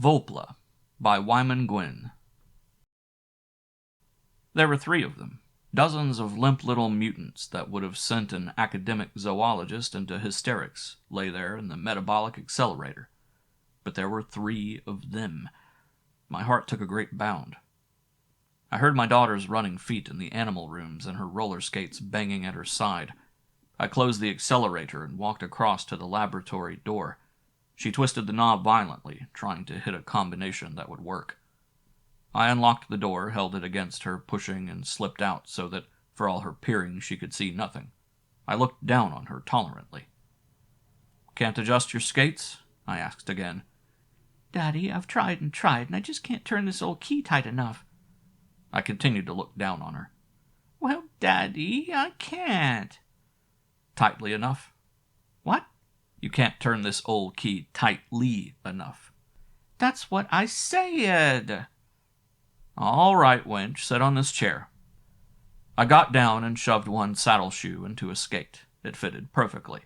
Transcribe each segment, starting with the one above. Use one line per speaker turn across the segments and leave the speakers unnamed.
Volpla by Wyman Guin. There were 3 of them, dozens of limp little mutants that would have sent an academic zoologist into hysterics lay there in the metabolic accelerator. But there were 3 of them. My heart took a great bound. I heard my daughter's running feet in the animal rooms and her roller skates banging at her side. I closed the accelerator and walked across to the laboratory door. She twisted the knob violently, trying to hit a combination that would work. I unlocked the door, held it against her, pushing, and slipped out so that, for all her peering, she could see nothing. I looked down on her tolerantly. "Can't adjust your skates?" I asked again.
"Daddy, I've tried, and I just can't turn this old key tight enough."
I continued to look down on her.
"Well, Daddy, I can't."
"Tightly enough?"
"What?"
"You can't turn this old key tightly enough."
"That's what I said."
"All right, wench, sit on this chair." I got down and shoved one saddle shoe into a skate. It fitted perfectly.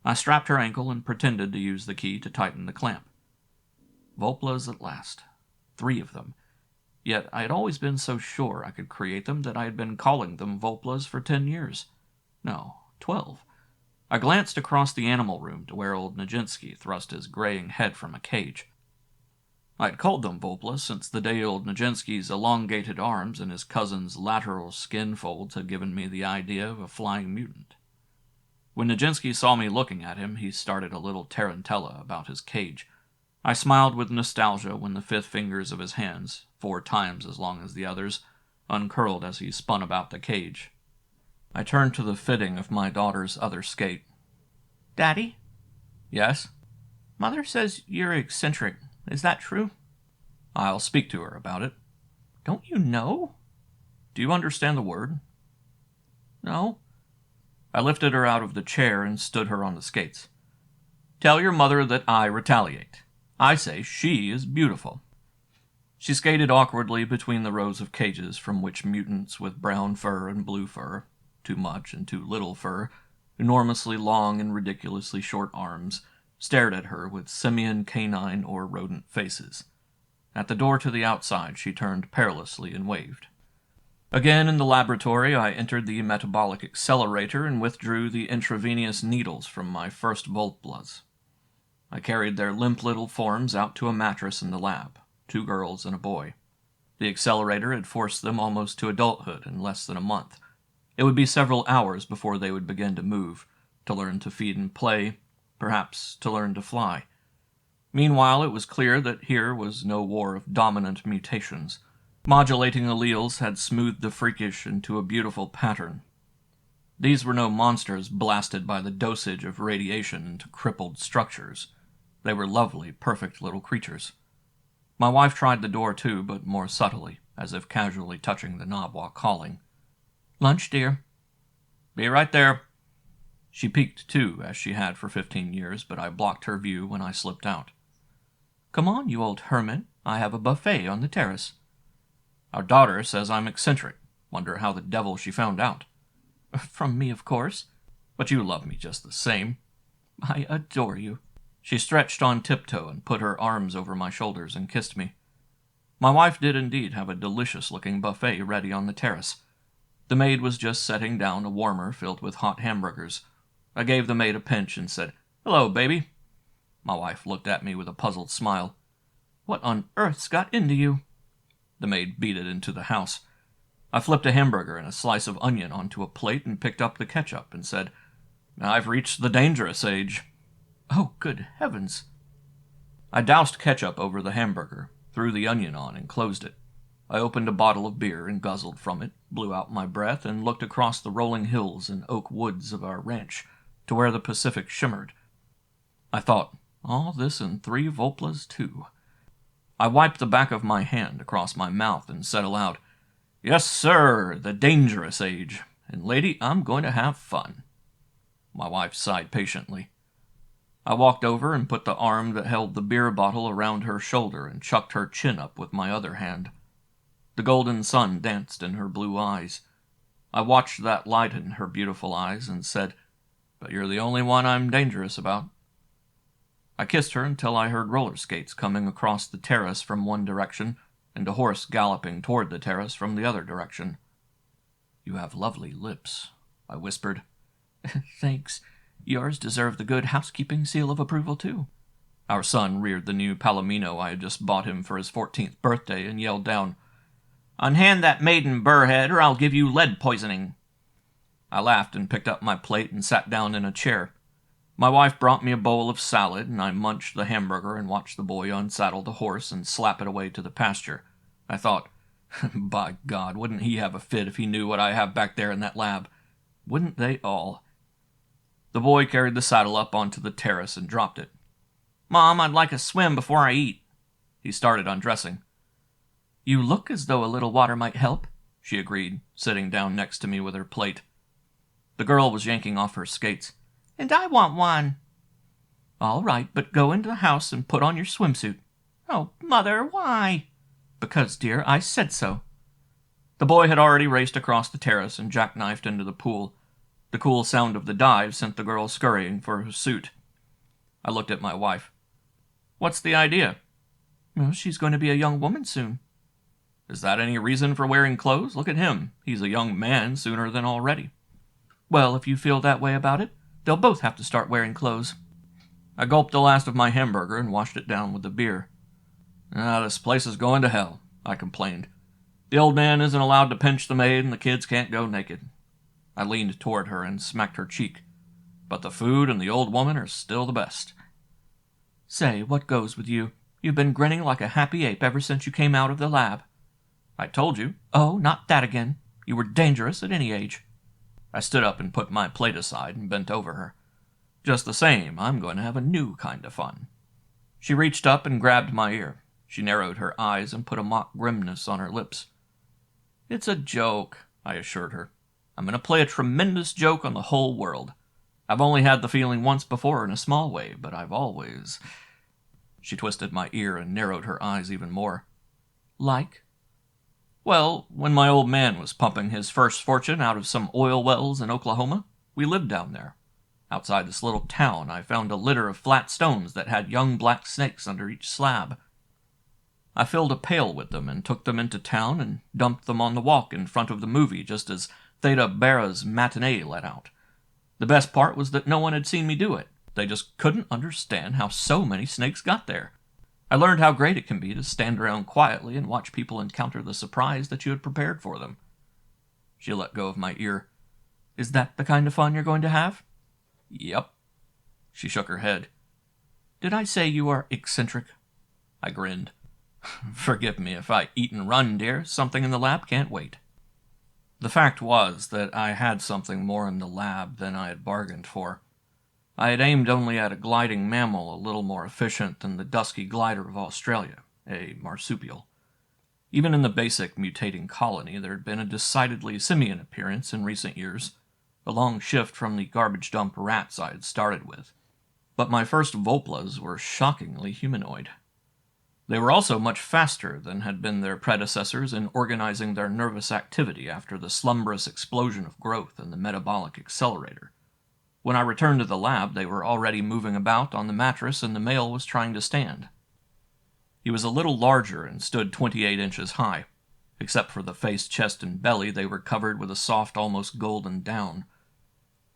I strapped her ankle and pretended to use the key to tighten the clamp. Volplas at last. 3 of them. Yet I had always been so sure I could create them that I had been calling them Volplas for 10 years. No, 12. I glanced across the animal room to where old Nijinsky thrust his graying head from a cage. I had called them Volplas since the day old Nijinsky's elongated arms and his cousin's lateral skin folds had given me the idea of a flying mutant. When Nijinsky saw me looking at him, he started a little tarantella about his cage. I smiled with nostalgia when the 5th fingers of his hands, 4 times as long as the others, uncurled as he spun about the cage. I turned to the fitting of my daughter's other skate.
"Daddy?"
"Yes?"
"Mother says you're eccentric. Is that true?"
"I'll speak to her about it."
"Don't you know?"
"Do you understand the word?"
"No."
I lifted her out of the chair and stood her on the skates. "Tell your mother that I retaliate. I say she is beautiful." She skated awkwardly between the rows of cages from which mutants with brown fur and blue fur, too much and too little fur, enormously long and ridiculously short arms, stared at her with simian, canine, or rodent faces. At the door to the outside she turned perilously and waved. Again in the laboratory I entered the metabolic accelerator and withdrew the intravenous needles from my first Volplas. I carried their limp little forms out to a mattress in the lab, 2 girls and a boy. The accelerator had forced them almost to adulthood in less than a month. It would be several hours before they would begin to move, to learn to feed and play, perhaps to learn to fly. Meanwhile, it was clear that here was no war of dominant mutations. Modulating alleles had smoothed the freakish into a beautiful pattern. These were no monsters blasted by the dosage of radiation into crippled structures. They were lovely, perfect little creatures. My wife tried the door too, but more subtly, as if casually touching the knob while calling.
"Lunch, dear."
"Be right there." She peeked too, as she had for 15 years, but I blocked her view when I slipped out.
"Come on, you old hermit. I have a buffet on the terrace."
"Our daughter says I'm eccentric. Wonder how the devil she found out."
"From me, of course."
"But you love me just the same."
"I adore you."
She stretched on tiptoe and put her arms over my shoulders and kissed me. My wife did indeed have a delicious-looking buffet ready on the terrace. The maid was just setting down a warmer filled with hot hamburgers. I gave the maid a pinch and said, "Hello, baby." My wife looked at me with a puzzled smile.
"What on earth's got into you?"
The maid beat it into the house. I flipped a hamburger and a slice of onion onto a plate and picked up the ketchup and said, "I've reached the dangerous age."
"Oh, good heavens."
I doused ketchup over the hamburger, threw the onion on, and closed it. I opened a bottle of beer and guzzled from it, blew out my breath, and looked across the rolling hills and oak woods of our ranch to where the Pacific shimmered. I thought, all this in 3 Volplas, too. I wiped the back of my hand across my mouth and said aloud, "Yes, sir, the dangerous age. And, lady, I'm going to have fun." My wife sighed patiently. I walked over and put the arm that held the beer bottle around her shoulder and chucked her chin up with my other hand. The golden sun danced in her blue eyes. I watched that light in her beautiful eyes and said, "But you're the only one I'm dangerous about." I kissed her until I heard roller skates coming across the terrace from one direction and a horse galloping toward the terrace from the other direction. "You have lovely lips," I whispered.
Thanks. Yours deserve the good housekeeping seal of approval, too.
Our son reared the new palomino I had just bought him for his 14th birthday and yelled down, "Unhand that maiden, Burrhead, or I'll give you lead poisoning." I laughed and picked up my plate and sat down in a chair. My wife brought me a bowl of salad, and I munched the hamburger and watched the boy unsaddle the horse and slap it away to the pasture. I thought, by God, wouldn't he have a fit if he knew what I have back there in that lab? Wouldn't they all? The boy carried the saddle up onto the terrace and dropped it. "Mom, I'd like a swim before I eat." He started undressing.
"You look as though a little water might help,"
she agreed, sitting down next to me with her plate. The girl was yanking off her skates.
"And I want one." "All right, but go into the house and put on your swimsuit." "Oh, Mother, why?"
"Because, dear, I said so." The boy had already raced across the terrace and jackknifed into the pool. The cool sound of the dive sent the girl scurrying for her suit. I looked at my wife. "What's the idea?"
"Well, she's going to be a young woman soon."
"Is that any reason for wearing clothes? Look at him. He's a young man sooner than already."
"Well, if you feel that way about it, they'll both have to start wearing clothes."
I gulped the last of my hamburger and washed it down with the beer. This place is going to hell," I complained. "The old man isn't allowed to pinch the maid, and the kids can't go naked." I leaned toward her and smacked her cheek. "But the food and the old woman are still the best."
"Say, what goes with you? You've been grinning like a happy ape ever since you came out of the lab."
"I told you."
"Oh, not that again. You were dangerous at any age."
I stood up and put my plate aside and bent over her. "Just the same, I'm going to have a new kind of fun." She reached up and grabbed my ear. She narrowed her eyes and put a mock grimness on her lips. "It's a joke," I assured her. "I'm going to play a tremendous joke on the whole world. I've only had the feeling once before in a small way, but I've always—" She twisted my ear and narrowed her eyes even more.
"Like?"
"Well, when my old man was pumping his first fortune out of some oil wells in Oklahoma, we lived down there. Outside this little town, I found a litter of flat stones that had young black snakes under each slab. I filled a pail with them and took them into town and dumped them on the walk in front of the movie just as Theta Bera's matinee let out. The best part was that no one had seen me do it. They just couldn't understand how so many snakes got there. I learned how great it can be to stand around quietly and watch people encounter the surprise that you had prepared for them." She let go of my ear.
"Is that the kind of fun you're going to have?"
"Yep." She shook her head.
"Did I say you are eccentric?"
I grinned. "Forgive me if I eat and run, dear. Something in the lab can't wait." The fact was that I had something more in the lab than I had bargained for. I had aimed only at a gliding mammal a little more efficient than the dusky glider of Australia, a marsupial. Even in the basic mutating colony, there had been a decidedly simian appearance in recent years, a long shift from the garbage dump rats I had started with. But my first Volplas were shockingly humanoid. They were also much faster than had been their predecessors in organizing their nervous activity after the slumberous explosion of growth in the metabolic accelerator. When I returned to the lab, they were already moving about on the mattress and the male was trying to stand. He was a little larger and stood 28 inches high. Except for the face, chest, and belly, they were covered with a soft, almost golden down.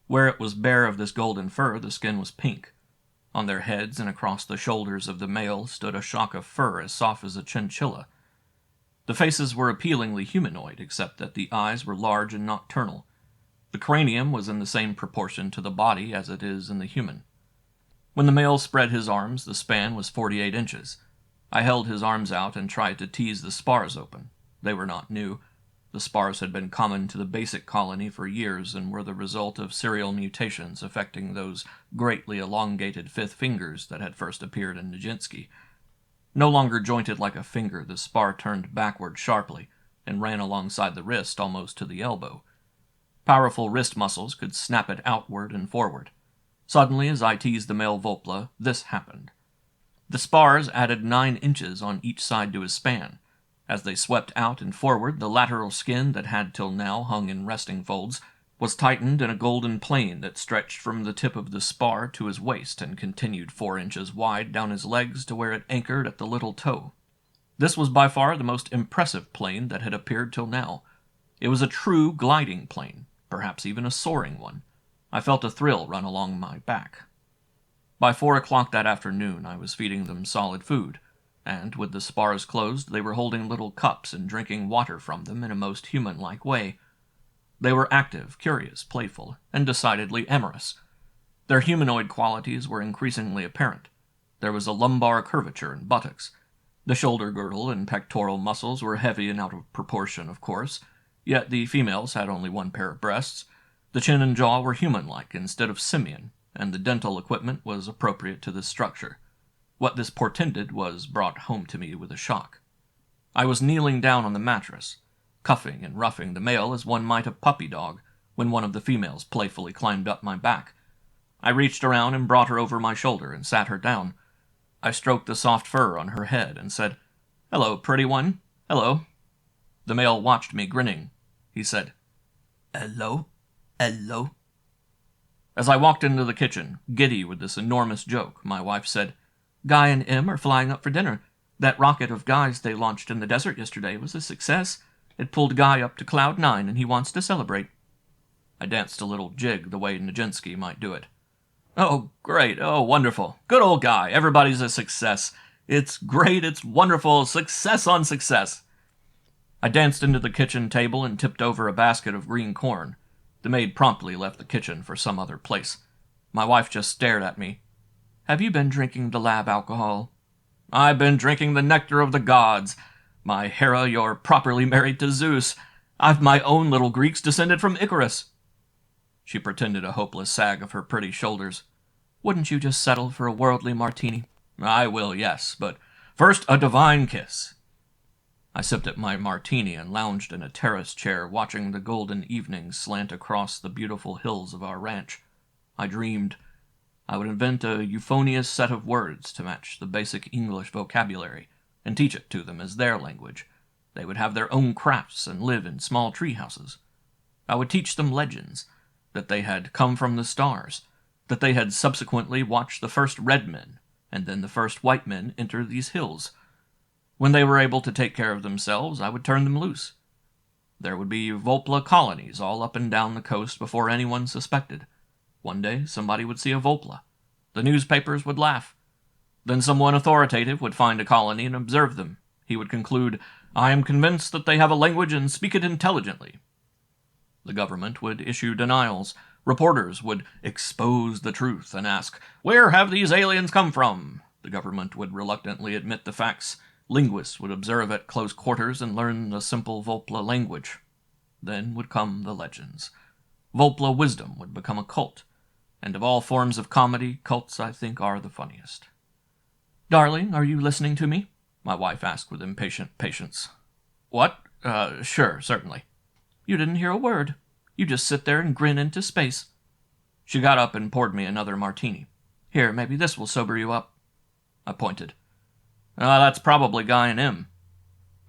Where it was bare of this golden fur, the skin was pink. On their heads and across the shoulders of the male stood a shock of fur as soft as a chinchilla. The faces were appealingly humanoid, except that the eyes were large and nocturnal. The cranium was in the same proportion to the body as it is in the human. When the male spread his arms, the span was 48 inches. I held his arms out and tried to tease the spars open. They were not new. The spars had been common to the basic colony for years and were the result of serial mutations affecting those greatly elongated fifth fingers that had first appeared in Nijinsky. No longer jointed like a finger, the spar turned backward sharply and ran alongside the wrist almost to the elbow. Powerful wrist muscles could snap it outward and forward. Suddenly, as I teased the male Volpla, this happened. The spars added 9 inches on each side to his span. As they swept out and forward, the lateral skin that had till now hung in resting folds was tightened in a golden plane that stretched from the tip of the spar to his waist and continued 4 inches wide down his legs to where it anchored at the little toe. This was by far the most impressive plane that had appeared till now. It was a true gliding plane, perhaps even a soaring one. I felt a thrill run along my back. By 4 o'clock that afternoon I was feeding them solid food, and with the spars closed they were holding little cups and drinking water from them in a most human-like way. They were active, curious, playful, and decidedly amorous. Their humanoid qualities were increasingly apparent. There was a lumbar curvature in buttocks. The shoulder girdle and pectoral muscles were heavy and out of proportion, of course, yet the females had only 1 pair of breasts. The chin and jaw were human-like instead of simian, and the dental equipment was appropriate to this structure. What this portended was brought home to me with a shock. I was kneeling down on the mattress, cuffing and roughing the male as one might a puppy dog, when one of the females playfully climbed up my back. I reached around and brought her over my shoulder and sat her down. I stroked the soft fur on her head and said, "Hello, pretty one. Hello." The male watched me, grinning. He said, "Hello, hello." As I walked into the kitchen, giddy with this enormous joke, my wife said, "Guy and Em are flying up for dinner. That rocket of Guy's they launched in the desert yesterday was a success. It pulled Guy up to Cloud 9, and he wants to celebrate." I danced a little jig the way Nijinsky might do it. "Oh, great. Oh, wonderful. Good old Guy. Everybody's a success. It's great. It's wonderful. Success on success." I danced into the kitchen table and tipped over a basket of green corn. The maid promptly left the kitchen for some other place. My wife just stared at me. "Have you been drinking the lab alcohol?" "I've been drinking the nectar of the gods. My Hera, you're properly married to Zeus. I've my own little Greeks descended from Icarus." She pretended a hopeless sag of her pretty shoulders. "Wouldn't you just settle for a worldly martini?" "I will, yes, but first a divine kiss." I sipped at my martini and lounged in a terrace chair, watching the golden evening slant across the beautiful hills of our ranch. I dreamed. I would invent a euphonious set of words to match the basic English vocabulary, and teach it to them as their language. They would have their own crafts and live in small tree houses. I would teach them legends, that they had come from the stars, that they had subsequently watched the first red men, and then the first white men enter these hills. When they were able to take care of themselves, I would turn them loose. There would be Volpla colonies all up and down the coast before anyone suspected. One day, somebody would see a Volpla. The newspapers would laugh. Then someone authoritative would find a colony and observe them. He would conclude, "I am convinced that they have a language and speak it intelligently." The government would issue denials. Reporters would expose the truth and ask, "Where have these aliens come from?" The government would reluctantly admit the facts. Linguists would observe at close quarters and learn the simple Volpla language. Then would come the legends. Volpla wisdom would become a cult. And of all forms of comedy, cults, I think, are the funniest. "Darling, are you listening to me?" my wife asked with impatient patience. "What? Sure, certainly." "You didn't hear a word. You just sit there and grin into space." She got up and poured me another martini. "Here, maybe this will sober you up." I pointed. That's probably Guy and Em."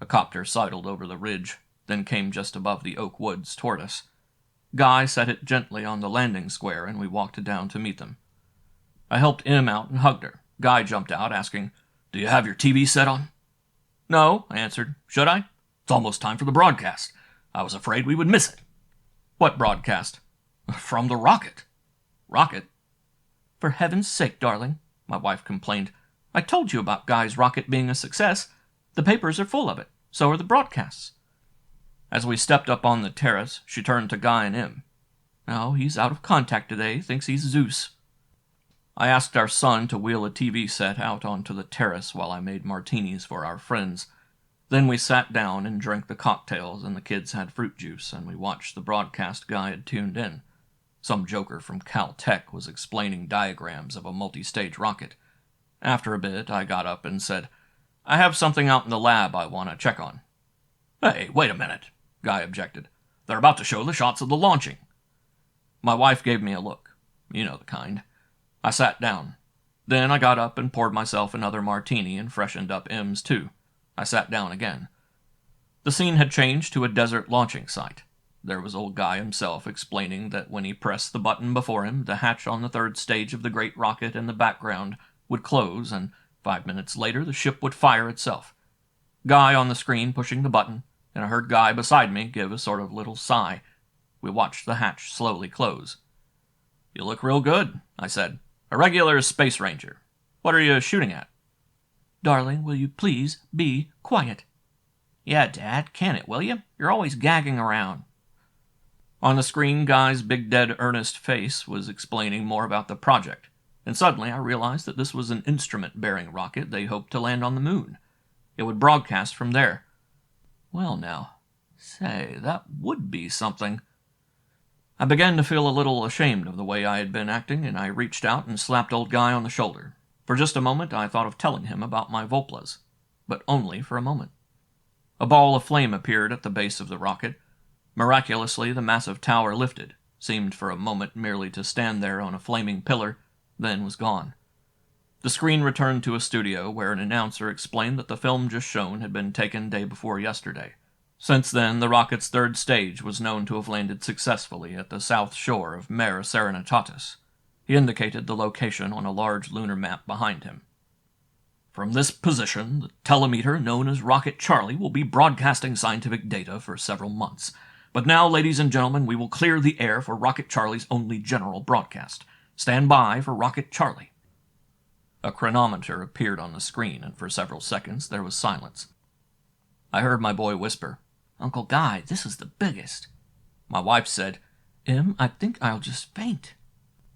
A copter sidled over the ridge, then came just above the oak woods toward us. Guy set it gently on the landing square, and we walked down to meet them. I helped Em out and hugged her. Guy jumped out, asking, "Do you have your TV set on?" "No," I answered. "Should I? It's almost time for the broadcast. I was afraid we would miss it." "What broadcast?" "From the rocket." "Rocket?" "For heaven's sake, darling," my wife complained. "I told you about Guy's rocket being a success. The papers are full of it. So are the broadcasts." As we stepped up on the terrace, she turned to Guy and Em. "Oh, he's out of contact today. Thinks he's Zeus." I asked our son to wheel a TV set out onto the terrace while I made martinis for our friends. Then we sat down and drank the cocktails, and the kids had fruit juice, and we watched the broadcast Guy had tuned in. Some joker from Caltech was explaining diagrams of a multi-stage rocket. After a bit, I got up and said, "I have something out in the lab I want to check on." "Hey, wait a minute," Guy objected. "They're about to show the shots of the launching." My wife gave me a look. You know the kind. I sat down. Then I got up and poured myself another martini and freshened up Em's too. I sat down again. The scene had changed to a desert launching site. There was old Guy himself explaining that when he pressed the button before him, the hatch on the third stage of the great rocket in the background would close, and 5 minutes later the ship would fire itself. Guy on the screen pushing the button, and I heard Guy beside me give a sort of little sigh. We watched the hatch slowly close. "You look real good," I said. "A regular space ranger. What are you shooting at?"
"Darling, will you please be quiet?" "Yeah, Dad, can it, will you? You're always gagging around."
On the screen, Guy's big, dead, earnest face was explaining more about the project, and suddenly I realized that this was an instrument-bearing rocket they hoped to land on the moon. It would broadcast from there. Well, now, say, that would be something. I began to feel a little ashamed of the way I had been acting, and I reached out and slapped old Guy on the shoulder. For just a moment I thought of telling him about my Volplas, but only for a moment. A ball of flame appeared at the base of the rocket. Miraculously, the massive tower lifted, seemed for a moment merely to stand there on a flaming pillar, then was gone. The screen returned to a studio where an announcer explained that the film just shown had been taken day before yesterday. Since then, the rocket's third stage was known to have landed successfully at the south shore of Mare Serenitatis. He indicated the location on a large lunar map behind him. "From this position, the telemeter known as Rocket Charlie will be broadcasting scientific data for several months. But now, ladies and gentlemen, we will clear the air for Rocket Charlie's only general broadcast. Stand by for Rocket Charlie." A chronometer appeared on the screen, and for several seconds there was silence. I heard my boy whisper, "Uncle Guy, this is the biggest." My wife said, I think I'll just faint."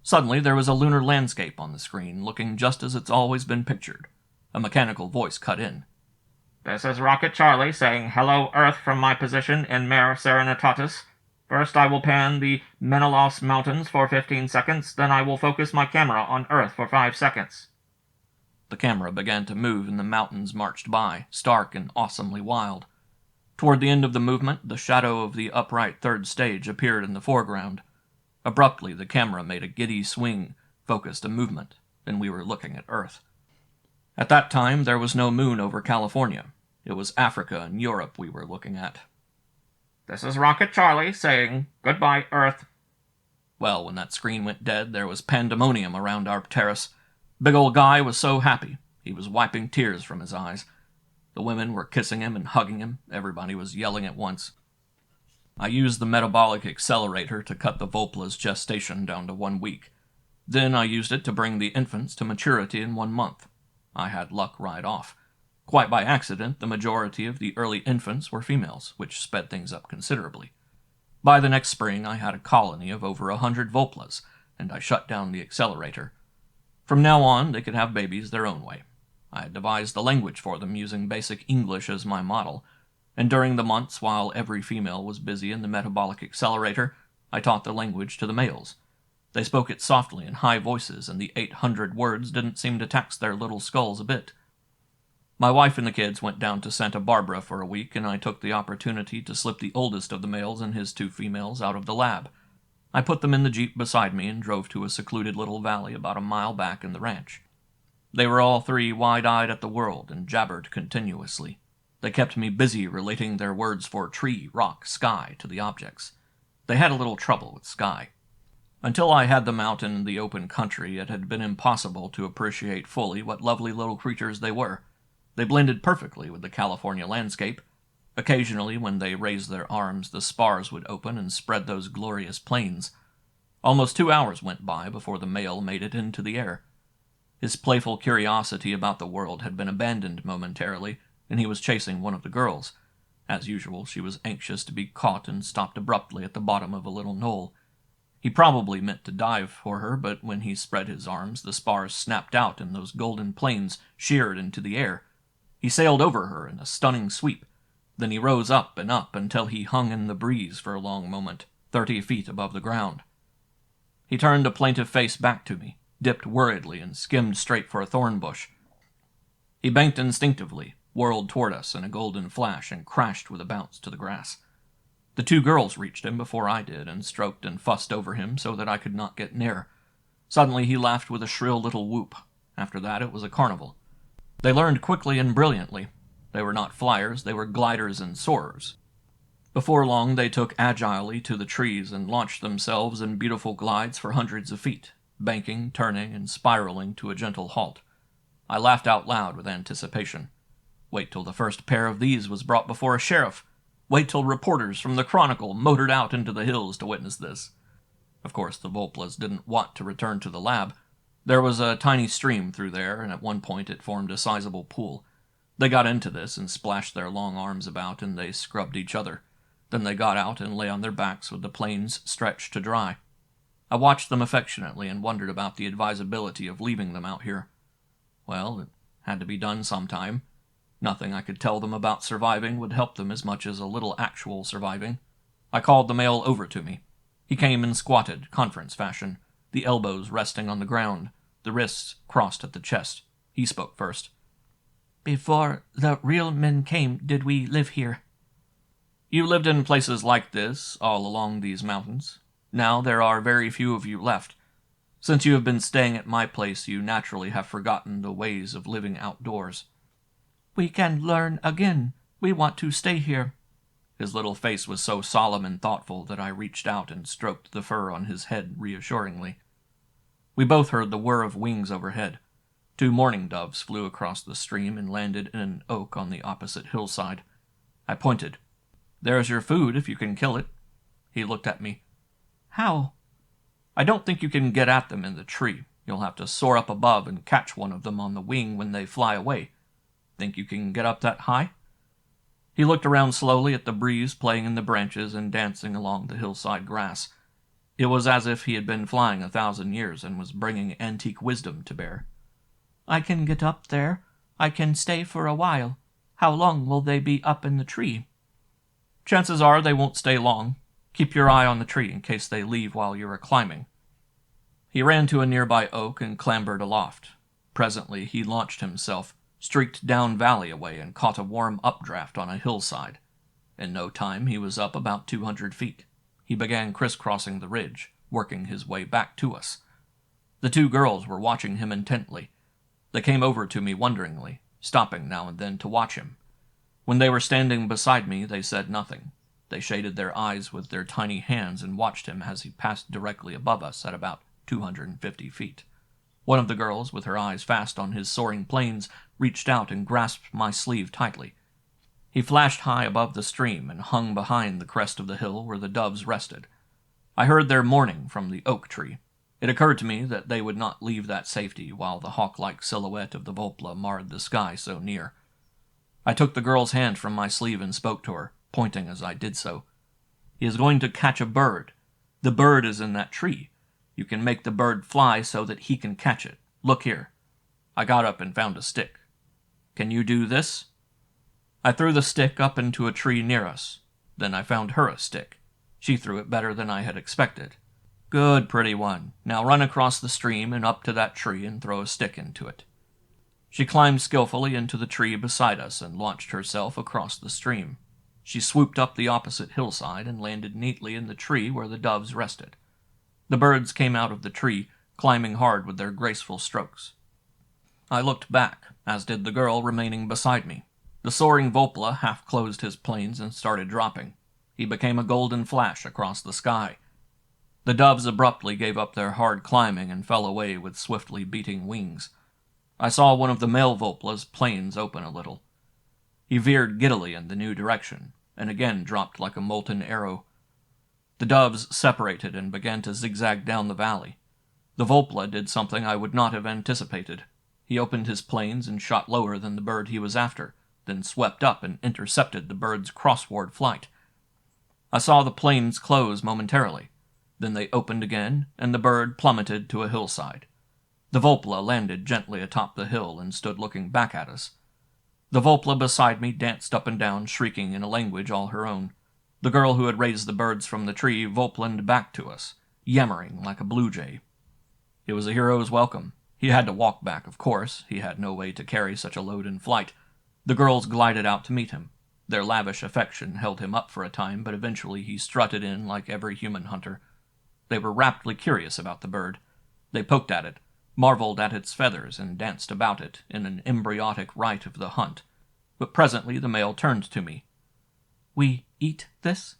Suddenly there was a lunar landscape on the screen, looking just as it's always been pictured. A mechanical voice cut in.
"This is Rocket Charlie saying hello Earth from my position in Mare Serenitatis. First I will pan the Menelaus Mountains for 15 seconds, then I will focus my camera on Earth for 5 seconds.
The camera began to move and the mountains marched by, stark and awesomely wild. Toward the end of the movement, the shadow of the upright third stage appeared in the foreground. Abruptly, the camera made a giddy swing, focused a movement, and we were looking at Earth. At that time, there was no moon over California. It was Africa and Europe we were looking at.
"This is Rocket Charlie saying goodbye, Earth."
Well, when that screen went dead, there was pandemonium around our terrace. Big old Guy was so happy. He was wiping tears from his eyes. The women were kissing him and hugging him. Everybody was yelling at once. I used the metabolic accelerator to cut the Volpla's gestation down to 1 week. Then I used it to bring the infants to maturity in 1 month. I had luck right off. Quite by accident, the majority of the early infants were females, which sped things up considerably. By the next spring, I had a colony of over 100 Volplas, and I shut down the accelerator. From now on, they could have babies their own way. I had devised the language for them using basic English as my model, and during the months while every female was busy in the metabolic accelerator, I taught the language to the males. They spoke it softly in high voices, and the 800 words didn't seem to tax their little skulls a bit. My wife and the kids went down to Santa Barbara for a week, and I took the opportunity to slip the oldest of the males and his 2 females out of the lab. I put them in the Jeep beside me and drove to a secluded little valley about a mile back in the ranch. They were all 3 wide-eyed at the world and jabbered continuously. They kept me busy relating their words for tree, rock, sky to the objects. They had a little trouble with sky. Until I had them out in the open country, it had been impossible to appreciate fully what lovely little creatures they were. They blended perfectly with the California landscape. Occasionally, when they raised their arms, the spars would open and spread those glorious plains. Almost 2 hours went by before the male made it into the air. His playful curiosity about the world had been abandoned momentarily, and he was chasing one of the girls. As usual, she was anxious to be caught and stopped abruptly at the bottom of a little knoll. He probably meant to dive for her, but when he spread his arms, the spars snapped out and those golden plains sheared into the air. He sailed over her in a stunning sweep. Then he rose up until he hung in the breeze for a long moment, 30 feet above the ground. He turned a plaintive face back to me, dipped worriedly, and skimmed straight for a thorn bush. He banked instinctively, whirled toward us in a golden flash, and crashed with a bounce to the grass. The 2 girls reached him before I did, and stroked and fussed over him so that I could not get near. Suddenly he laughed with a shrill little whoop. After that it was a carnival. They learned quickly and brilliantly. They were not flyers, they were gliders and soarers. Before long they took agilely to the trees and launched themselves in beautiful glides for hundreds of feet, banking, turning, and spiraling to a gentle halt. I laughed out loud with anticipation. Wait till the first pair of these was brought before a sheriff. Wait till reporters from the Chronicle motored out into the hills to witness this. Of course, the Volplas didn't want to return to the lab. There was a tiny stream through there, and at one point it formed a sizable pool. They got into this and splashed their long arms about, and they scrubbed each other. Then they got out and lay on their backs with the plains stretched to dry. I watched them affectionately and wondered about the advisability of leaving them out here. Well, it had to be done sometime. Nothing I could tell them about surviving would help them as much as a little actual surviving. I called the male over to me. He came and squatted, conference fashion, the elbows resting on the ground, the wrists crossed at the chest. He spoke first.
Before the real men came, did we live here?
You lived in places like this, all along these mountains. Now there are very few of you left. Since you have been staying at my place, you naturally have forgotten the ways of living outdoors.
We can learn again. We want to stay here.
His little face was so solemn and thoughtful that I reached out and stroked the fur on his head reassuringly. We both heard the whir of wings overhead. 2 mourning doves flew across the stream and landed in an oak on the opposite hillside. I pointed. There's your food if you can kill it. He looked at me.
How?
I don't think you can get at them in the tree. You'll have to soar up above and catch one of them on the wing when they fly away. Think you can get up that high? He looked around slowly at the breeze playing in the branches and dancing along the hillside grass. It was as if he had been flying 1,000 years and was bringing antique wisdom to bear.
I can get up there. I can stay for a while. How long will they be up in the tree?
Chances are they won't stay long. Keep your eye on the tree in case they leave while you are climbing. He ran to a nearby oak and clambered aloft. Presently he launched himself, streaked down valley away, and caught a warm updraft on a hillside. In no time he was up about 200 feet. He began crisscrossing the ridge, working his way back to us. The 2 girls were watching him intently. They came over to me wonderingly, stopping now and then to watch him. When they were standing beside me, they said nothing. They shaded their eyes with their tiny hands and watched him as he passed directly above us at about 250 feet. One of the girls, with her eyes fast on his soaring planes, reached out and grasped my sleeve tightly. He flashed high above the stream and hung behind the crest of the hill where the doves rested. I heard their mourning from the oak tree. It occurred to me that they would not leave that safety while the hawk-like silhouette of the Volpla marred the sky so near. I took the girl's hand from my sleeve and spoke to her, pointing as I did so. He is going to catch a bird. The bird is in that tree. You can make the bird fly so that he can catch it. Look here. I got up and found a stick. Can you do this? I threw the stick up into a tree near us. Then I found her a stick. She threw it better than I had expected. Good, pretty one. Now run across the stream and up to that tree and throw a stick into it. She climbed skillfully into the tree beside us and launched herself across the stream. She swooped up the opposite hillside and landed neatly in the tree where the doves rested. The birds came out of the tree, climbing hard with their graceful strokes. I looked back, as did the girl remaining beside me. The soaring Volpla half closed his planes and started dropping. He became a golden flash across the sky. The doves abruptly gave up their hard climbing and fell away with swiftly beating wings. I saw one of the male Volpla's planes open a little. He veered giddily in the new direction, and again dropped like a molten arrow. The doves separated and began to zigzag down the valley. The Volpla did something I would not have anticipated. He opened his planes and shot lower than the bird he was after, then swept up and intercepted the bird's crossward flight. I saw the planes close momentarily. Then they opened again, and the bird plummeted to a hillside. The Volpla landed gently atop the hill and stood looking back at us. The Volpla beside me danced up and down, shrieking in a language all her own. The girl who had raised the birds from the tree Volplaned back to us, yammering like a blue jay. It was a hero's welcome. He had to walk back, of course. He had no way to carry such a load in flight. The girls glided out to meet him. Their lavish affection held him up for a time, but eventually he strutted in like every human hunter. They were raptly curious about the bird. They poked at it, marveled at its feathers, and danced about it in an embryotic rite of the hunt. But presently the male turned to me.
We eat this?"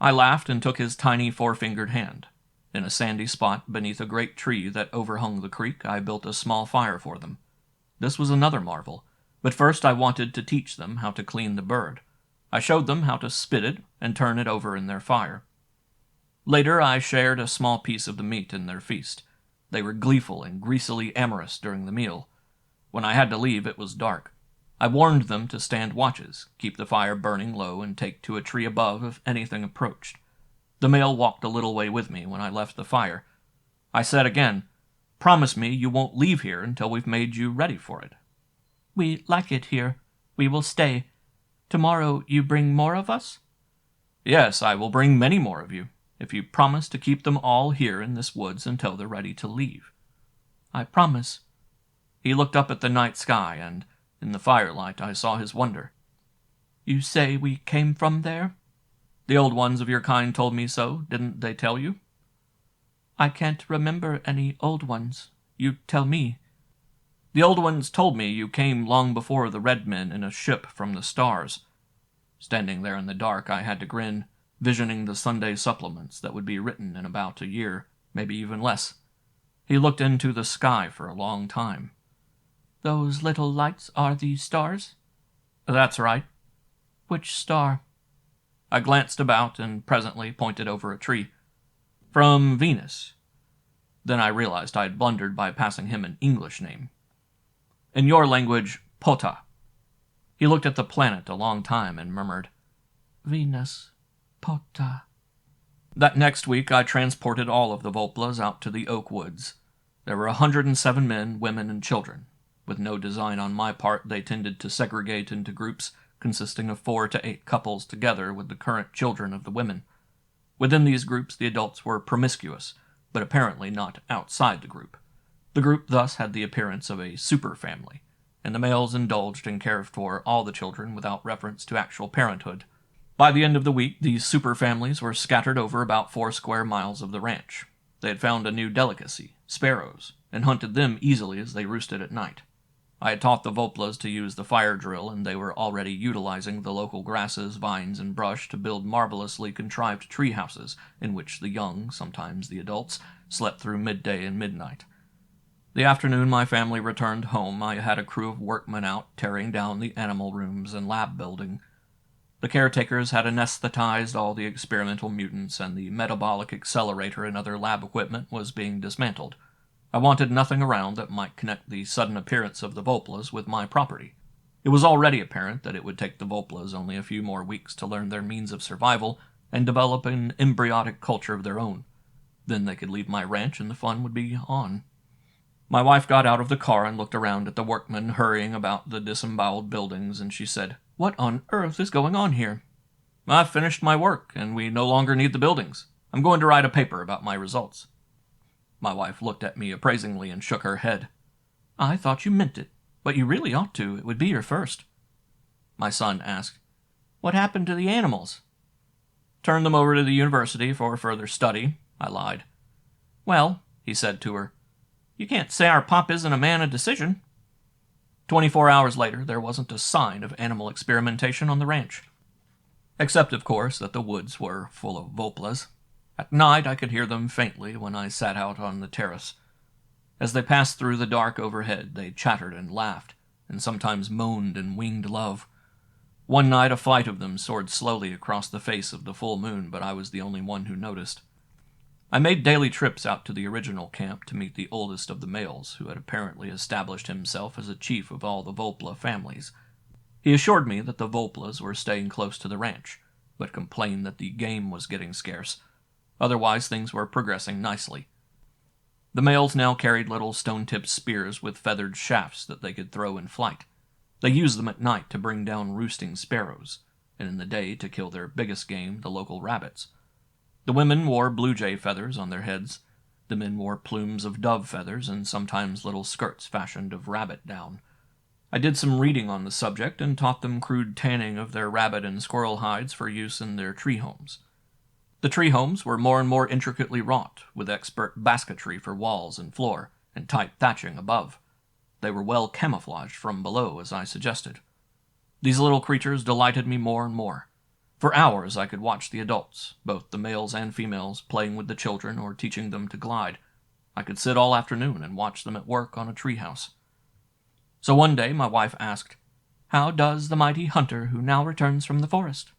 I laughed and took his tiny four-fingered hand. In a sandy spot beneath a great tree that overhung the creek, I built a small fire for them. This was another marvel, but first I wanted to teach them how to clean the bird. I showed them how to spit it and turn it over in their fire. Later I shared a small piece of the meat in their feast. They were gleeful and greasily amorous during the meal. When I had to leave, it was dark. I warned them to stand watches, keep the fire burning low, and take to a tree above if anything approached. The male walked a little way with me when I left the fire. I said again, "Promise me you won't leave here until we've made you ready for it."
"We like it here. We will stay. Tomorrow you bring more of us?"
"Yes, I will bring many more of you, if you promise to keep them all here in this woods until they're ready to leave."
"I promise."
He looked up at the night sky, and in the firelight I saw his wonder.
"You say we came from there?"
"The old ones of your kind told me so. Didn't they tell you?"
"I can't remember any old ones. You tell me."
"The old ones told me you came long before the red men in a ship from the stars." Standing there in the dark, I had to grin, visioning the Sunday supplements that would be written in about a year, maybe even less. He looked into the sky for a long time.
"Those little lights are the stars?"
"That's right."
"Which star?"
I glanced about and presently pointed over a tree. "From Venus." Then I realized I had blundered by passing him an English name. "In your language, Pota." He looked at the planet a long time and murmured,
"Venus, Pota."
That next week I transported all of the Volplas out to the oak woods. There were 107 men, women, and children. With no design on my part, they tended to segregate into groups consisting of 4 to 8 couples together with the current children of the women. Within these groups the adults were promiscuous, but apparently not outside the group. The group thus had the appearance of a superfamily, and the males indulged and cared for all the children without reference to actual parenthood. By the end of the week, these superfamilies were scattered over about 4 square miles of the ranch. They had found a new delicacy, sparrows, and hunted them easily as they roosted at night. I had taught the Volplas to use the fire drill, and they were already utilizing the local grasses, vines, and brush to build marvelously contrived tree houses in which the young, sometimes the adults, slept through midday and midnight. The afternoon my family returned home, I had a crew of workmen out tearing down the animal rooms and lab building. The caretakers had anesthetized all the experimental mutants, and the metabolic accelerator and other lab equipment was being dismantled. I wanted nothing around that might connect the sudden appearance of the Volplas with my property. It was already apparent that it would take the Volplas only a few more weeks to learn their means of survival and develop an embryotic culture of their own. Then they could leave my ranch and the fun would be on. My wife got out of the car and looked around at the workmen hurrying about the disemboweled buildings, and she said, "What on earth is going on here?" "I've finished my work, and we no longer need the buildings. I'm going to write a paper about my results." My wife looked at me appraisingly and shook her head.
"I thought you meant it, but you really ought to. It would be your first."
My son asked,
"What happened to the animals?"
"Turned them over to the university for further study," I lied.
"Well," he said to her, "you can't say our pop isn't a man of decision."
24 hours later, there wasn't a sign of animal experimentation on the ranch. Except, of course, that the woods were full of Volplas. At night I could hear them faintly when I sat out on the terrace. As they passed through the dark overhead, they chattered and laughed, and sometimes moaned and winged love. One night a flight of them soared slowly across the face of the full moon, but I was the only one who noticed. I made daily trips out to the original camp to meet the oldest of the males, who had apparently established himself as a chief of all the Volpla families. He assured me that the Volplas were staying close to the ranch, but complained that the game was getting scarce. Otherwise, things were progressing nicely. The males now carried little stone-tipped spears with feathered shafts that they could throw in flight. They used them at night to bring down roosting sparrows, and in the day to kill their biggest game, the local rabbits. The women wore blue jay feathers on their heads. The men wore plumes of dove feathers and sometimes little skirts fashioned of rabbit down. I did some reading on the subject and taught them crude tanning of their rabbit and squirrel hides for use in their tree homes. The tree homes were more and more intricately wrought, with expert basketry for walls and floor, and tight thatching above. They were well camouflaged from below, as I suggested. These little creatures delighted me more and more. For hours I could watch the adults, both the males and females, playing with the children or teaching them to glide. I could sit all afternoon and watch them at work on a treehouse. So one day my wife asked, "How does the mighty hunter who now returns from the forest?"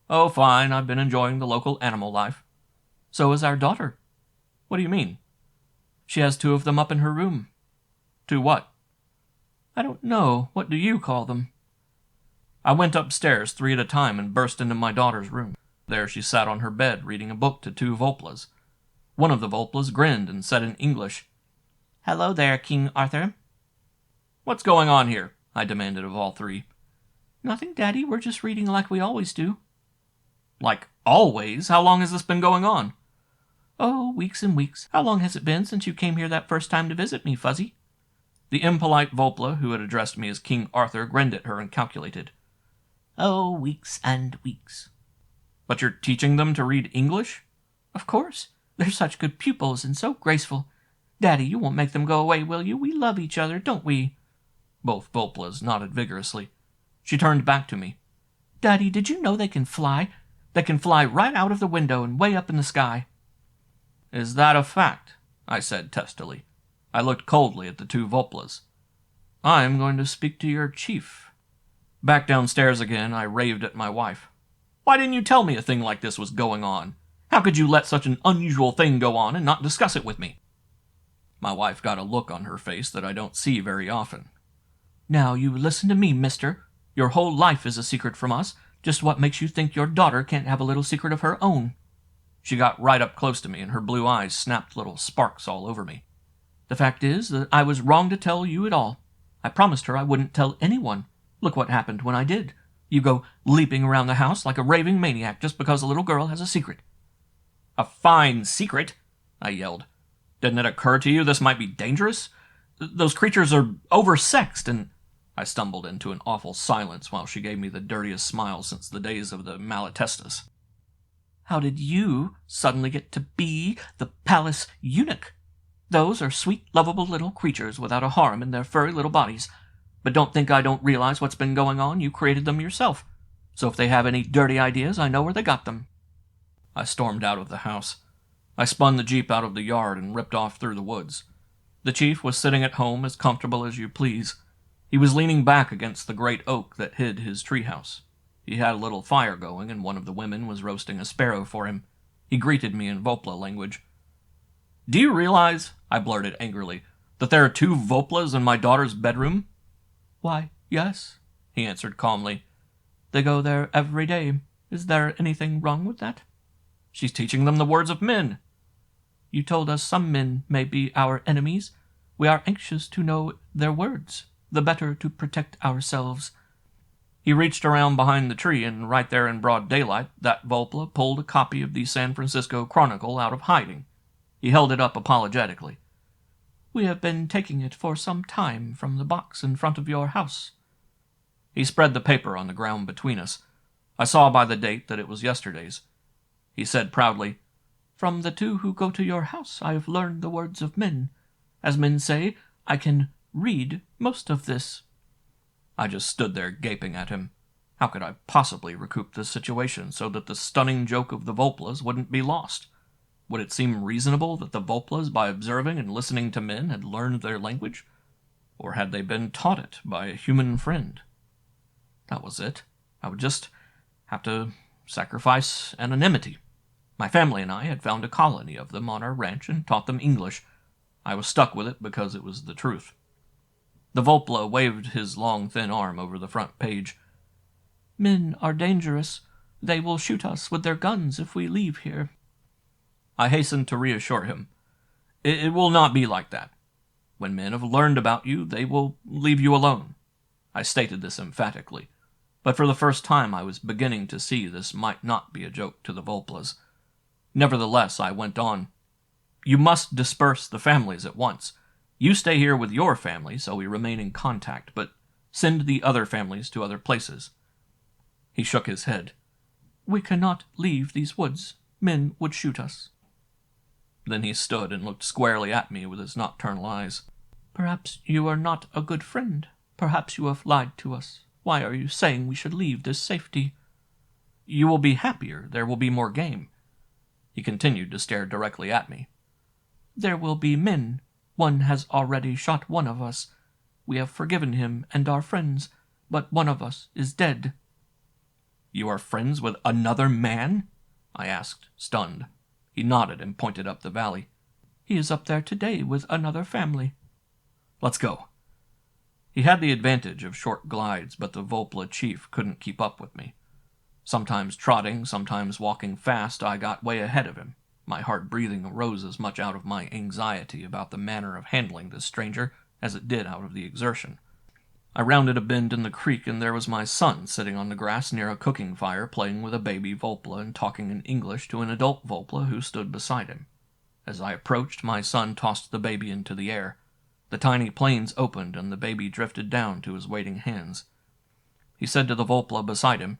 "Oh, fine, I've been enjoying the local animal life." "So is our daughter." "What do you mean?" "She has 2 of them up in her room." "2 what?" "I don't know. What do you call them?" I went upstairs 3 at a time and burst into my daughter's room. There she sat on her bed reading a book to 2 Volplas. One of the Volplas grinned and said in English,
"Hello there, King Arthur."
"What's going on here?" I demanded of all 3.
"Nothing, Daddy. We're just reading like we always do."
"Like always? How long has this been going on?"
"Oh, weeks and weeks. How long has it been since you came here that first time to visit me, Fuzzy?"
The impolite Volpla, who had addressed me as King Arthur, grinned at her and calculated.
"Oh, weeks and weeks."
"But you're teaching them to read English?"
"Of course. They're such good pupils and so graceful. Daddy, you won't make them go away, will you? We love each other, don't we?"
Both Volplas nodded vigorously. She turned back to me.
"Daddy, did you know they can fly? They can fly right out of the window and way up in the sky."
"Is that a fact?" I said testily. I looked coldly at the 2 Volplas. "I'm going to speak to your chief." Back downstairs again, I raved at my wife. "Why didn't you tell me a thing like this was going on? How could you let such an unusual thing go on and not discuss it with me?" My wife got a look on her face that I don't see very often.
"Now you listen to me, mister. Your whole life is a secret from us. Just what makes you think your daughter can't have a little secret of her own?"
She got right up close to me, and her blue eyes snapped little sparks all over me.
"The fact is that I was wrong to tell you at all. I promised her I wouldn't tell anyone. Look what happened when I did. You go leaping around the house like a raving maniac just because a little girl has a secret."
"A fine secret!" I yelled. "Didn't it occur to you this might be dangerous? Those creatures are oversexed, and—" I stumbled into an awful silence while she gave me the dirtiest smile since the days of the Malatestas.
"How did you suddenly get to be the palace eunuch? Those are sweet, lovable little creatures without a harm in their furry little bodies. But don't think I don't realize what's been going on. You created them yourself. So if they have any dirty ideas, I know where they got them."
I stormed out of the house. I spun the jeep out of the yard and ripped off through the woods. The chief was sitting at home as comfortable as you please. He was leaning back against the great oak that hid his treehouse. He had a little fire going, and one of the women was roasting a sparrow for him. He greeted me in Volpla language. "Do you realize," I blurted angrily, "that there are 2 Volplas in my daughter's bedroom?"
"Why, yes," he answered calmly. "They go there every day. Is there anything wrong with that?"
"She's teaching them the words of men."
"You told us some men may be our enemies. We are anxious to know their words, the better to protect ourselves."
He reached around behind the tree, and right there in broad daylight, that Volpla pulled a copy of the San Francisco Chronicle out of hiding. He held it up apologetically.
"We have been taking it for some time from the box in front of your house."
He spread the paper on the ground between us. I saw by the date that it was yesterday's. He said proudly,
"From the 2 who go to your house I have learned the words of men. As men say, I can read most of this."
I just stood there gaping at him. How could I possibly recoup this situation so that the stunning joke of the Volplas wouldn't be lost? Would it seem reasonable that the Volplas, by observing and listening to men, had learned their language? Or had they been taught it by a human friend? That was it. I would just have to sacrifice anonymity. My family and I had found a colony of them on our ranch and taught them English. I was stuck with it because it was the truth. The Volpla waved his long, thin arm over the front page.
"Men are dangerous. They will shoot us with their guns if we leave here."
I hastened to reassure him. It will not be like that. When men have learned about you, they will leave you alone." I stated this emphatically, but for the first time I was beginning to see this might not be a joke to the Volplas. Nevertheless, I went on. "You must disperse the families at once. You stay here with your family so we remain in contact, but send the other families to other places." He shook his head.
"We cannot leave these woods. Men would shoot us."
Then he stood and looked squarely at me with his nocturnal eyes.
"Perhaps you are not a good friend. Perhaps you have lied to us. Why are you saying we should leave this safety?"
You will be happier. There will be more game. He continued to stare directly at me.
There will be men. One has already shot one of us. We have forgiven him and are friends, but one of us is dead.
You are friends with another man? I asked, stunned. He nodded and pointed up the valley.
He is up there today with another family.
Let's go. He had the advantage of short glides, but the Volpla chief couldn't keep up with me. Sometimes trotting, sometimes walking fast, I got way ahead of him. My heart breathing arose as much out of my anxiety about the manner of handling this stranger as it did out of the exertion. I rounded a bend in the creek, and there was my son sitting on the grass near a cooking fire, playing with a baby Volpla and talking in English to an adult Volpla who stood beside him. As I approached, my son tossed the baby into the air. The tiny planes opened, and the baby drifted down to his waiting hands. He said to the Volpla beside him,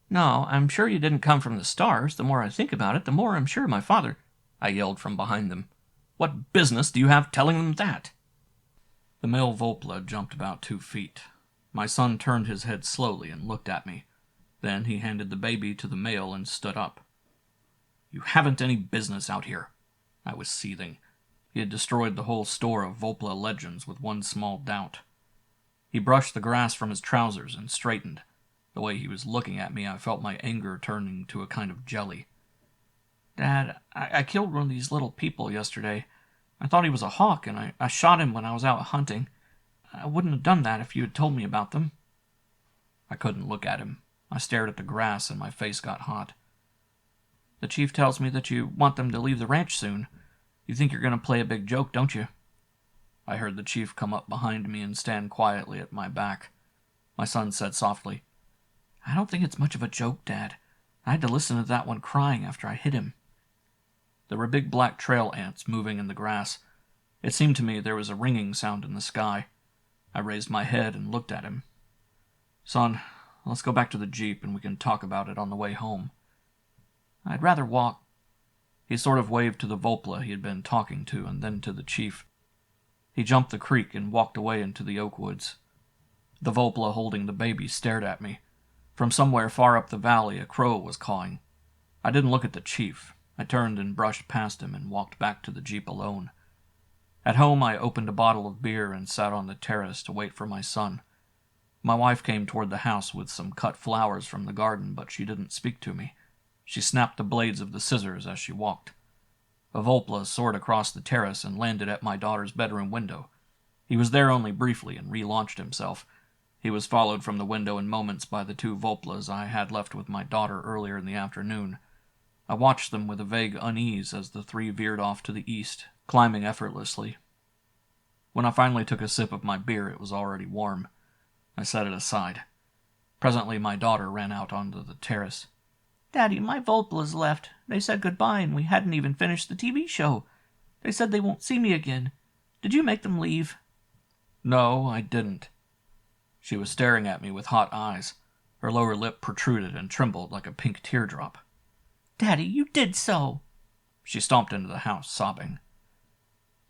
"No, I'm sure you didn't come from the stars. The more I think about it, the more I'm sure my father—"
I yelled from behind them. What business do you have telling them that? The male Volpla jumped about 2 feet. My son turned his head slowly and looked at me. Then he handed the baby to the male and stood up. You haven't any business out here. I was seething. He had destroyed the whole store of Volpla legends with one small doubt. He brushed the grass from his trousers and straightened. The way he was looking at me, I felt my anger turning to a kind of jelly.
Dad, I killed one of these little people yesterday. I thought he was a hawk, and I shot him when I was out hunting. I wouldn't have done that if you had told me about them.
I couldn't look at him. I stared at the grass, and my face got hot.
The chief tells me that you want them to leave the ranch soon. You think you're going to play a big joke, don't you?
I heard the chief come up behind me and stand quietly at my back. My son said softly,
I don't think it's much of a joke, Dad. I had to listen to that one crying after I hit him.
There were big black trail ants moving in the grass. It seemed to me there was a ringing sound in the sky. I raised my head and looked at him. Son, let's go back to the Jeep and we can talk about it on the way home.
I'd rather walk.
He sort of waved to the Volpla he had been talking to and then to the chief. He jumped the creek and walked away into the oak woods. The Volpla holding the baby stared at me. From somewhere far up the valley, a crow was cawing. I didn't look at the chief. I turned and brushed past him and walked back to the Jeep alone. At home, I opened a bottle of beer and sat on the terrace to wait for my son. My wife came toward the house with some cut flowers from the garden, but she didn't speak to me. She snapped the blades of the scissors as she walked. A Volpla soared across the terrace and landed at my daughter's bedroom window. He was there only briefly and relaunched himself. He was followed from the window in moments by the 2 Volplas I had left with my daughter earlier in the afternoon. I watched them with a vague unease as the 3 veered off to the east, climbing effortlessly. When I finally took a sip of my beer, it was already warm. I set it aside. Presently, my daughter ran out onto the terrace.
Daddy, my Volplas left. They said goodbye, and we hadn't even finished the TV show. They said they won't see me again. Did you make them leave?
No, I didn't. She was staring at me with hot eyes. Her lower lip protruded and trembled like a pink teardrop.
Daddy, you did so.
She stomped into the house, sobbing.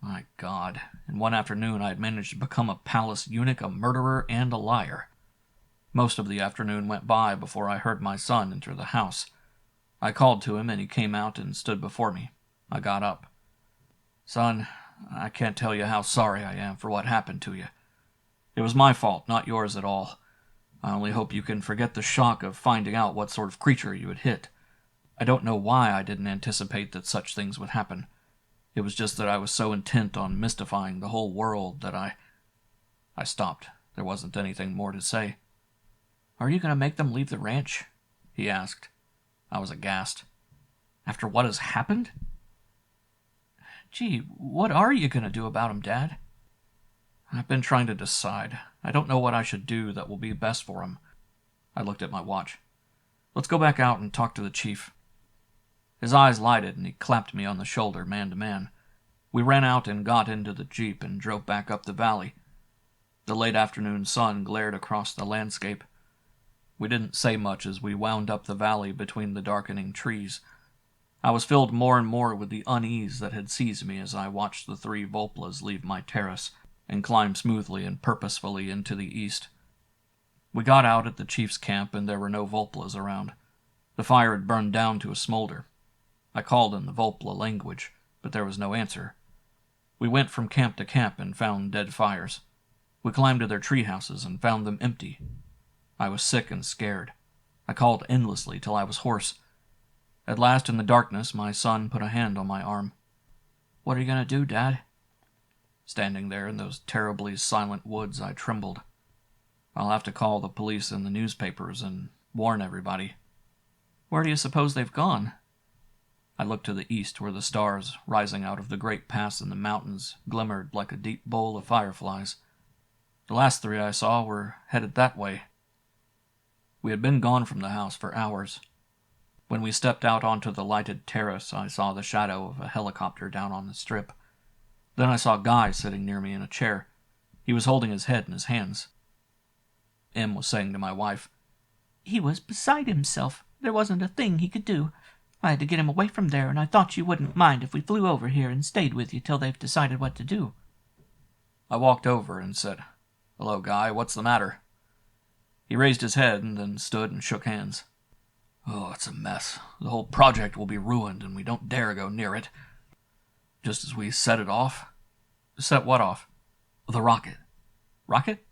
My God, in one afternoon I had managed to become a palace eunuch, a murderer, and a liar. Most of the afternoon went by before I heard my son enter the house. I called to him, and he came out and stood before me. I got up. Son, I can't tell you how sorry I am for what happened to you. It was my fault, not yours at all. I only hope you can forget the shock of finding out what sort of creature you had hit. I don't know why I didn't anticipate that such things would happen. It was just that I was so intent on mystifying the whole world that I stopped. There wasn't anything more to say.
Are you going to make them leave the ranch?
He asked. I was aghast. After what has happened?
Gee, what are you going to do about him, Dad?
I've been trying to decide. I don't know what I should do that will be best for him. I looked at my watch. Let's go back out and talk to the chief. His eyes lighted, and he clapped me on the shoulder, man to man. We ran out and got into the Jeep and drove back up the valley. The late afternoon sun glared across the landscape. We didn't say much as we wound up the valley between the darkening trees. I was filled more and more with the unease that had seized me as I watched the 3 Volplas leave my terrace and climb smoothly and purposefully into the east. We got out at the chief's camp, and there were no Volplas around. The fire had burned down to a smolder. I called in the Volpla language, but there was no answer. We went from camp to camp and found dead fires. We climbed to their tree houses and found them empty. I was sick and scared. I called endlessly till I was hoarse. At last, in the darkness, my son put a hand on my arm.
"What are you going to do, Dad?"
Standing there in those terribly silent woods, I trembled. I'll have to call the police and the newspapers and warn everybody.
"Where do you suppose they've gone?"
I looked to the east, where the stars, rising out of the great pass in the mountains, glimmered like a deep bowl of fireflies. The last 3 I saw were headed that way. We had been gone from the house for hours. When we stepped out onto the lighted terrace, I saw the shadow of a helicopter down on the strip. Then I saw Guy sitting near me in a chair. He was holding his head in his hands. Em was saying to my wife,
"He was beside himself. There wasn't a thing he could do. I had to get him away from there, and I thought you wouldn't mind if we flew over here and stayed with you till they've decided what to do."
I walked over and said, "Hello, Guy, what's the matter?" He raised his head and then stood and shook hands. "Oh, it's a mess. The whole project will be ruined, and we don't dare go near it. Just as we set it off." "Set what off?"
"The rocket."
"Rocket?"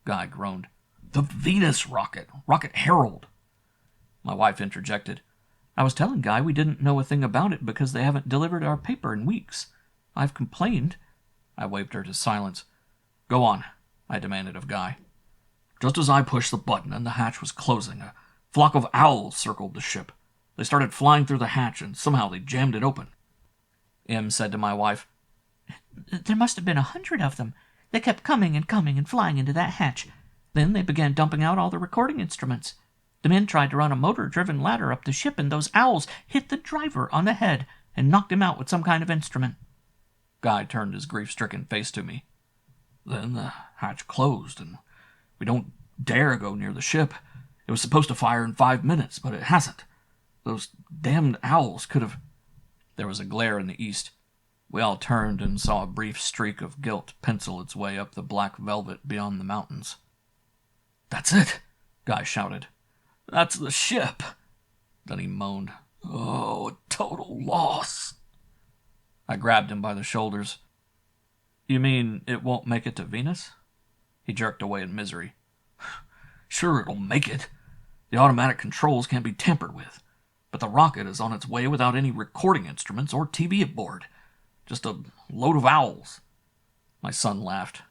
Guy groaned.
"The Venus rocket. Rocket Herald."
My wife interjected.
"I was telling Guy we didn't know a thing about it because they haven't delivered our paper in weeks. I've complained."
I waved her to silence. "Go on," I demanded of Guy.
"Just as I pushed the button and the hatch was closing, a flock of owls circled the ship. They started flying through the hatch, and somehow they jammed it open."
Em said to my wife,
"There must have been 100 of them. They kept coming and flying into that hatch. Then they began dumping out all the recording instruments. The men tried to run a motor-driven ladder up the ship, and those owls hit the driver on the head and knocked him out with some kind of instrument."
Guy turned his grief-stricken face to me.
"Then the hatch closed, and we don't dare go near the ship. It was supposed to fire in 5 minutes, but it hasn't. Those damned owls could have—"
There was a glare in the east. We all turned and saw a brief streak of gilt pencil its way up the black velvet beyond the mountains.
"That's it!"
Guy shouted.
"That's the ship!"
Then he moaned.
"Oh, a total loss!"
I grabbed him by the shoulders. "You mean it won't make it to Venus?" He jerked away in misery.
"Sure, it'll make it. The automatic controls can't be tampered with. But the rocket is on its way without any recording instruments or TV aboard. Just a load of owls."
My son laughed.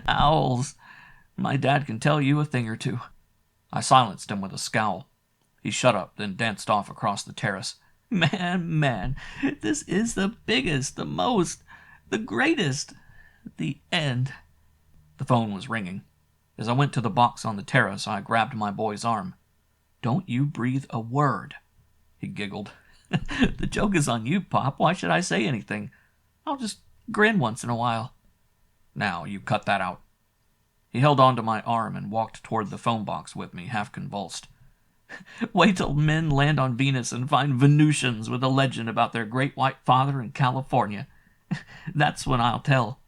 "Owls. My dad can tell you a thing or two."
I silenced him with a scowl. He shut up, then danced off across the terrace.
Man, this is the biggest, the most, the greatest. The end."
The phone was ringing. As I went to the box on the terrace, I grabbed my boy's arm.
"Don't you breathe a word."
He giggled.
"The joke is on you, Pop. Why should I say anything? I'll just grin once in a while."
"Now, you cut that out." He held on to my arm and walked toward the phone box with me, half convulsed.
"Wait till men land on Venus and find Venusians with a legend about their great white father in California. That's when I'll tell."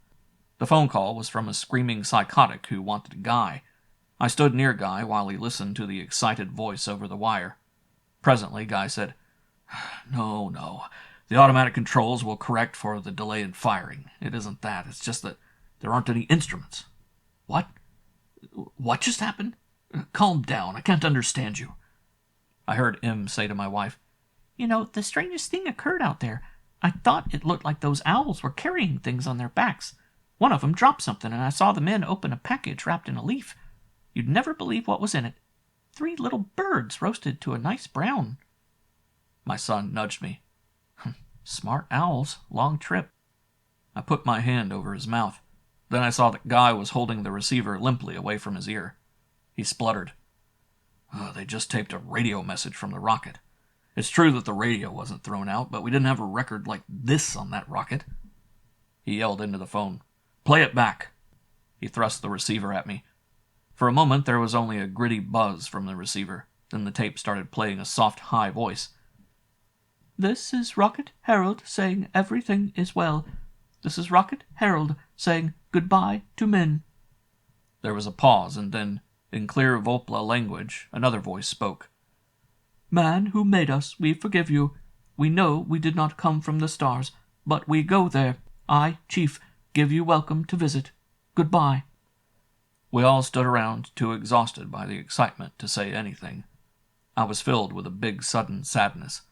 The phone call was from a screaming psychotic who wanted Guy. I stood near Guy while he listened to the excited voice over the wire. Presently, Guy said,
No. The automatic controls will correct for the delay in firing. It isn't that. It's just that there aren't any instruments." "What? What just happened? Calm down. I can't understand you."
I heard Em say to my wife,
"You know, the strangest thing occurred out there. I thought it looked like those owls were carrying things on their backs. One of them dropped something, and I saw the men open a package wrapped in a leaf. You'd never believe what was in it. 3 little birds roasted to a nice brown."
My son nudged me.
"Smart owls. Long trip."
I put my hand over his mouth. Then I saw that Guy was holding the receiver limply away from his ear. He spluttered.
They just taped a radio message from the rocket. It's true that the radio wasn't thrown out, but we didn't have a record like this on that rocket."
He yelled into the phone.
"Play it back."
He thrust the receiver at me. For a moment there was only a gritty buzz from the receiver. Then the tape started playing a soft, high voice.
"This is Rocket Herald saying everything is well. This is Rocket Herald saying goodbye to men."
There was a pause, and then, in clear Volpla language, another voice spoke.
Man who made us, we forgive you. We know we did not come from the stars, but we go there. I, Chief, give you welcome to visit. Goodbye."
We all stood around, too exhausted by the excitement to say anything. I was filled with a big sudden sadness.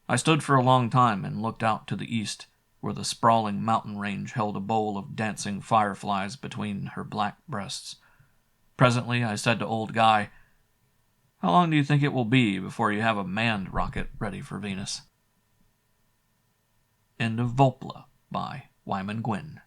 I stood for a long time and looked out to the east, where the sprawling mountain range held a bowl of dancing fireflies between her black breasts. Presently I said to Old Guy, "How long do you think it will be before you have a manned rocket ready for Venus?" End of Volpla by Wyman Guin.